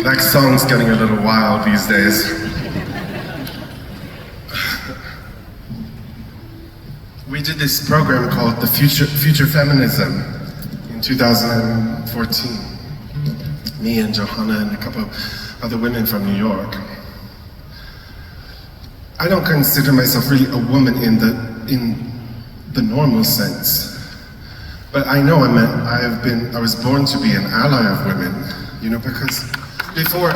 That song's getting a little wild these days. We did this program called the Future Feminism in 2014. Me and Johanna and a couple of other women from New York. I don't consider myself really a woman in the normal sense. But I know I was born to be an ally of women, you know, because before,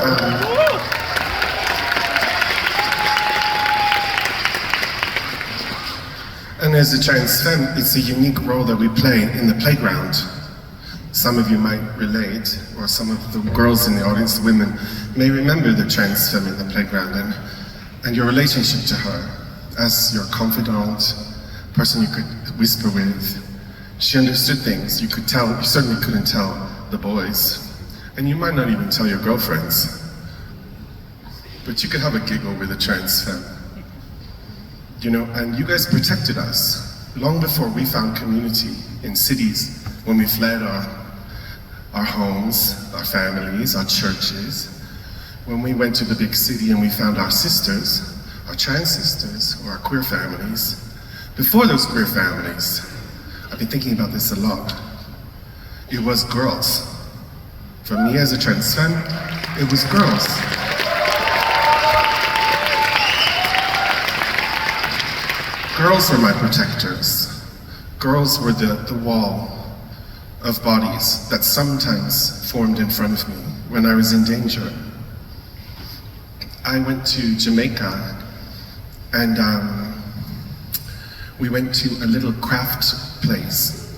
and as a trans femme, it's a unique role that we play in the playground. Some of you might relate, or some of the girls in the audience, women, may remember the trans femme in the playground and your relationship to her as your confidant, person you could whisper with. She understood things you could tell, you certainly couldn't tell the boys. And you might not even tell your girlfriends. But you could have a giggle with a trans femme. You know, and you guys protected us long before we found community in cities, when we fled our homes, our families, our churches. When we went to the big city and we found our sisters, our trans sisters, or our queer families. Before those queer families, I've been thinking about this a lot. It was girls. For me as a trans femme, it was girls. Girls were my protectors. Girls were the wall of bodies that sometimes formed in front of me when I was in danger. I went to Jamaica and we went to a little craft place,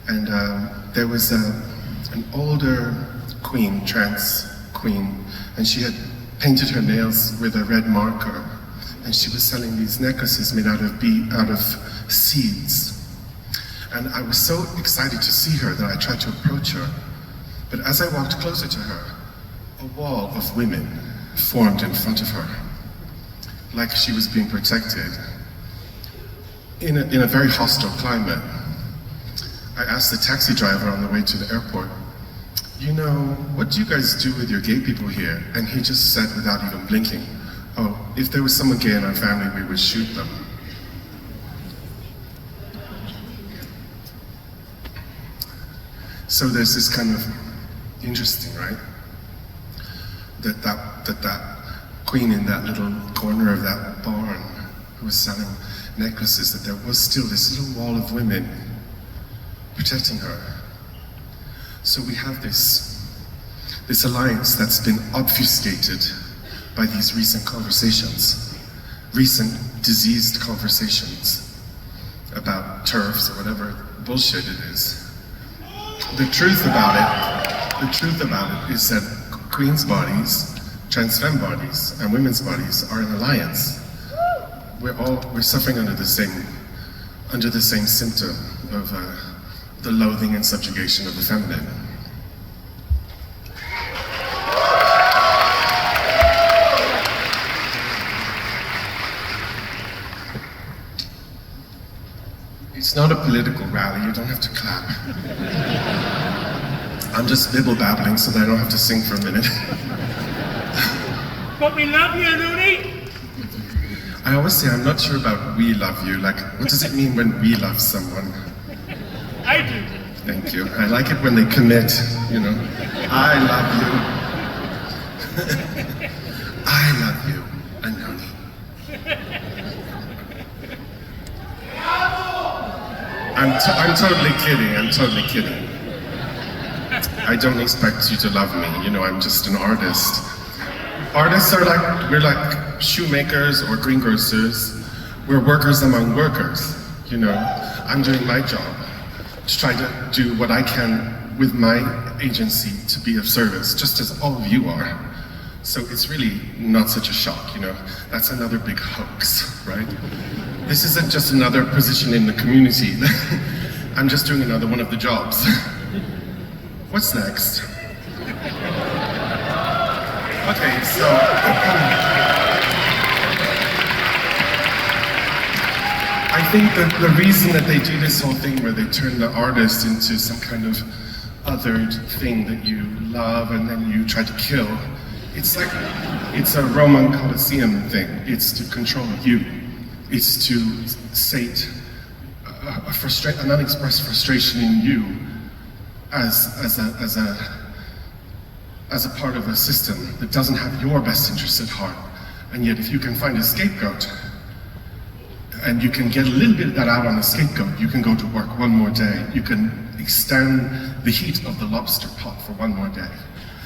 and there was an older queen, trans queen, and she had painted her nails with a red marker, and she was selling these necklaces made out of seeds. And I was so excited to see her that I tried to approach her, but as I walked closer to her, a wall of women formed in front of her, like she was being protected. In a very hostile climate. I asked the taxi driver on the way to the airport, you know, what do you guys do with your gay people here? And he just said without even blinking, oh, if there was someone gay in our family, we would shoot them. So there's this kind of interesting, right? That queen in that little corner of that barn who was selling necklaces, that there was still this little wall of women protecting her. So we have this alliance that's been obfuscated by these recent conversations, recent diseased conversations about TERFs or whatever bullshit it is. The truth about it is that queens' bodies, trans femme bodies, and women's bodies are an alliance. We're suffering under the same symptom of the loathing and subjugation of the feminine. It's not a political rally, you don't have to clap. I'm just bibble babbling so that I don't have to sing for a minute. But we love you, ANOHNI! I always say I'm not sure about we love you. Like, what does it mean when we love someone? I do. Thank you. I like it when they commit, you know. I love you. I love you, ANOHNI. I'm totally kidding. I'm totally kidding. I don't expect you to love me. You know, I'm just an artist. Artists are we're like shoemakers or greengrocers. We're workers among workers, you know. I'm doing my job to try to do what I can with my agency to be of service, just as all of you are. So it's really not such a shock, you know. That's another big hoax, right? This isn't just another position in the community. I'm just doing another one of the jobs. What's next? Okay, so I think that the reason that they do this whole thing where they turn the artist into some kind of othered thing that you love and then you try to kill. It's like, it's a Roman Colosseum thing. It's to control you. It's to sate an unexpressed frustration in you as a part of a system that doesn't have your best interest at heart. And yet if you can find a scapegoat, and you can get a little bit of that out on a scapegoat, you can go to work one more day. You can extend the heat of the lobster pot for one more day.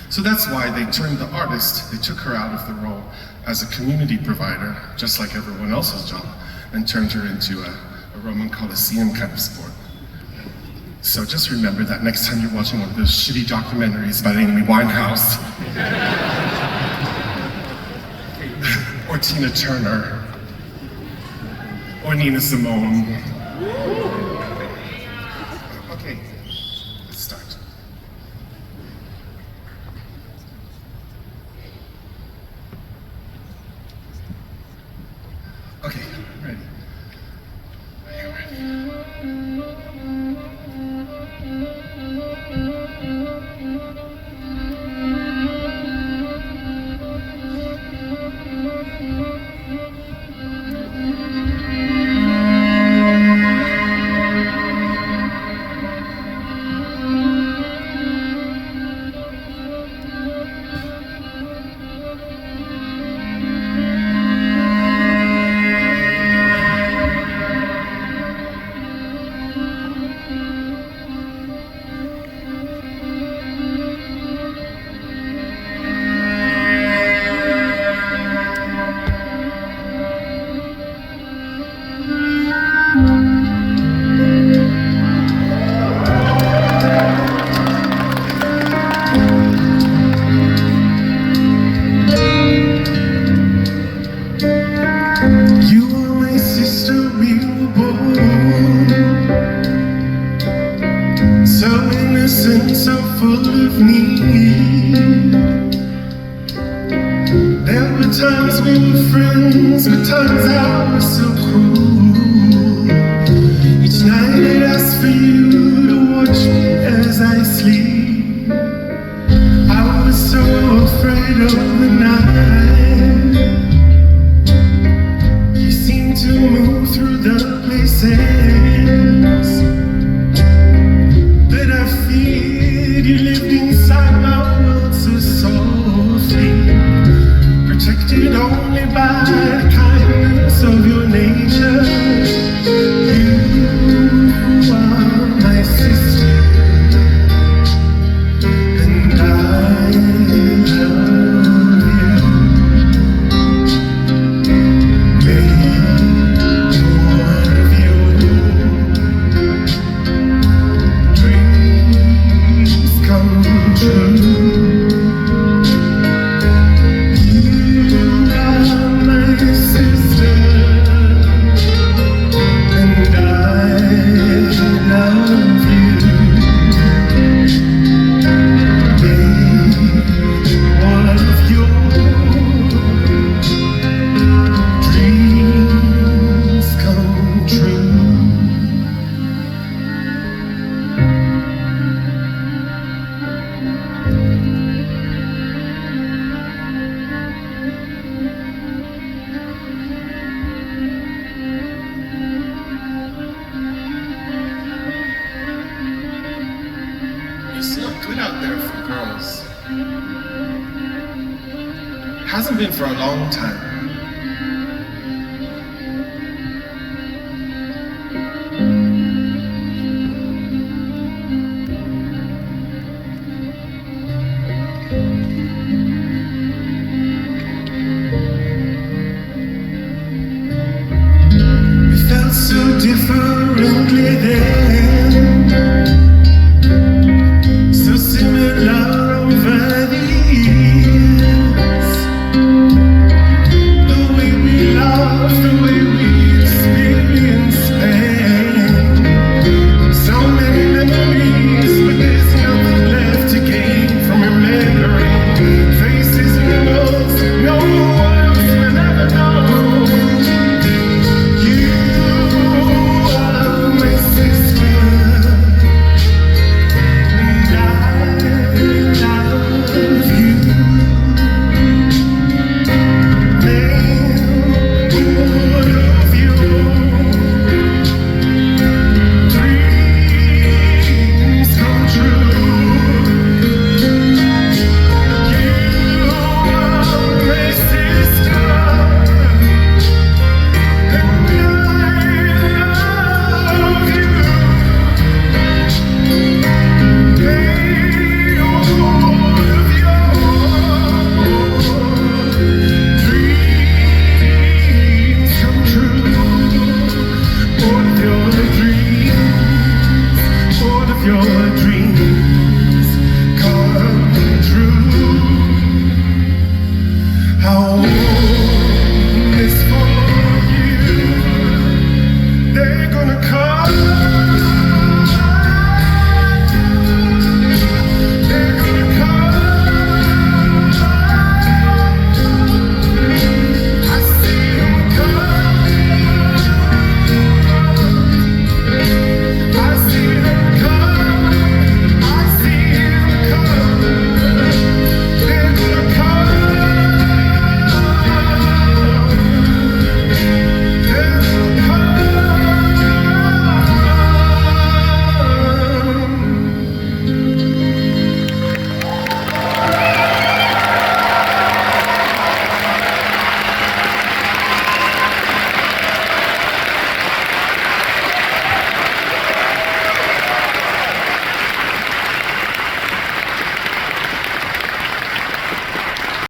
So that's why they turned the artist, they took her out of the role as a community provider, just like everyone else's job, and turned her into a Roman Colosseum kind of sport. So just remember that next time you're watching one of those shitty documentaries about Amy Winehouse, or Tina Turner, or Nina Simone. Okay, let's start. Okay, ready. Are you ready? So full of need. There were times we were friends, but times I was so cruel. Each night I'd ask for you to watch me as I sleep. I was so afraid of the night. You seemed to move through the places that I feared. You lived inside my world so softly, protected only by the kindness of your nature. You are my sister, and I love you. May more of your dreams come true. You are my sister, and I love you. May one of your dreams come true. It's not good out there for girls. Hasn't been for a long time.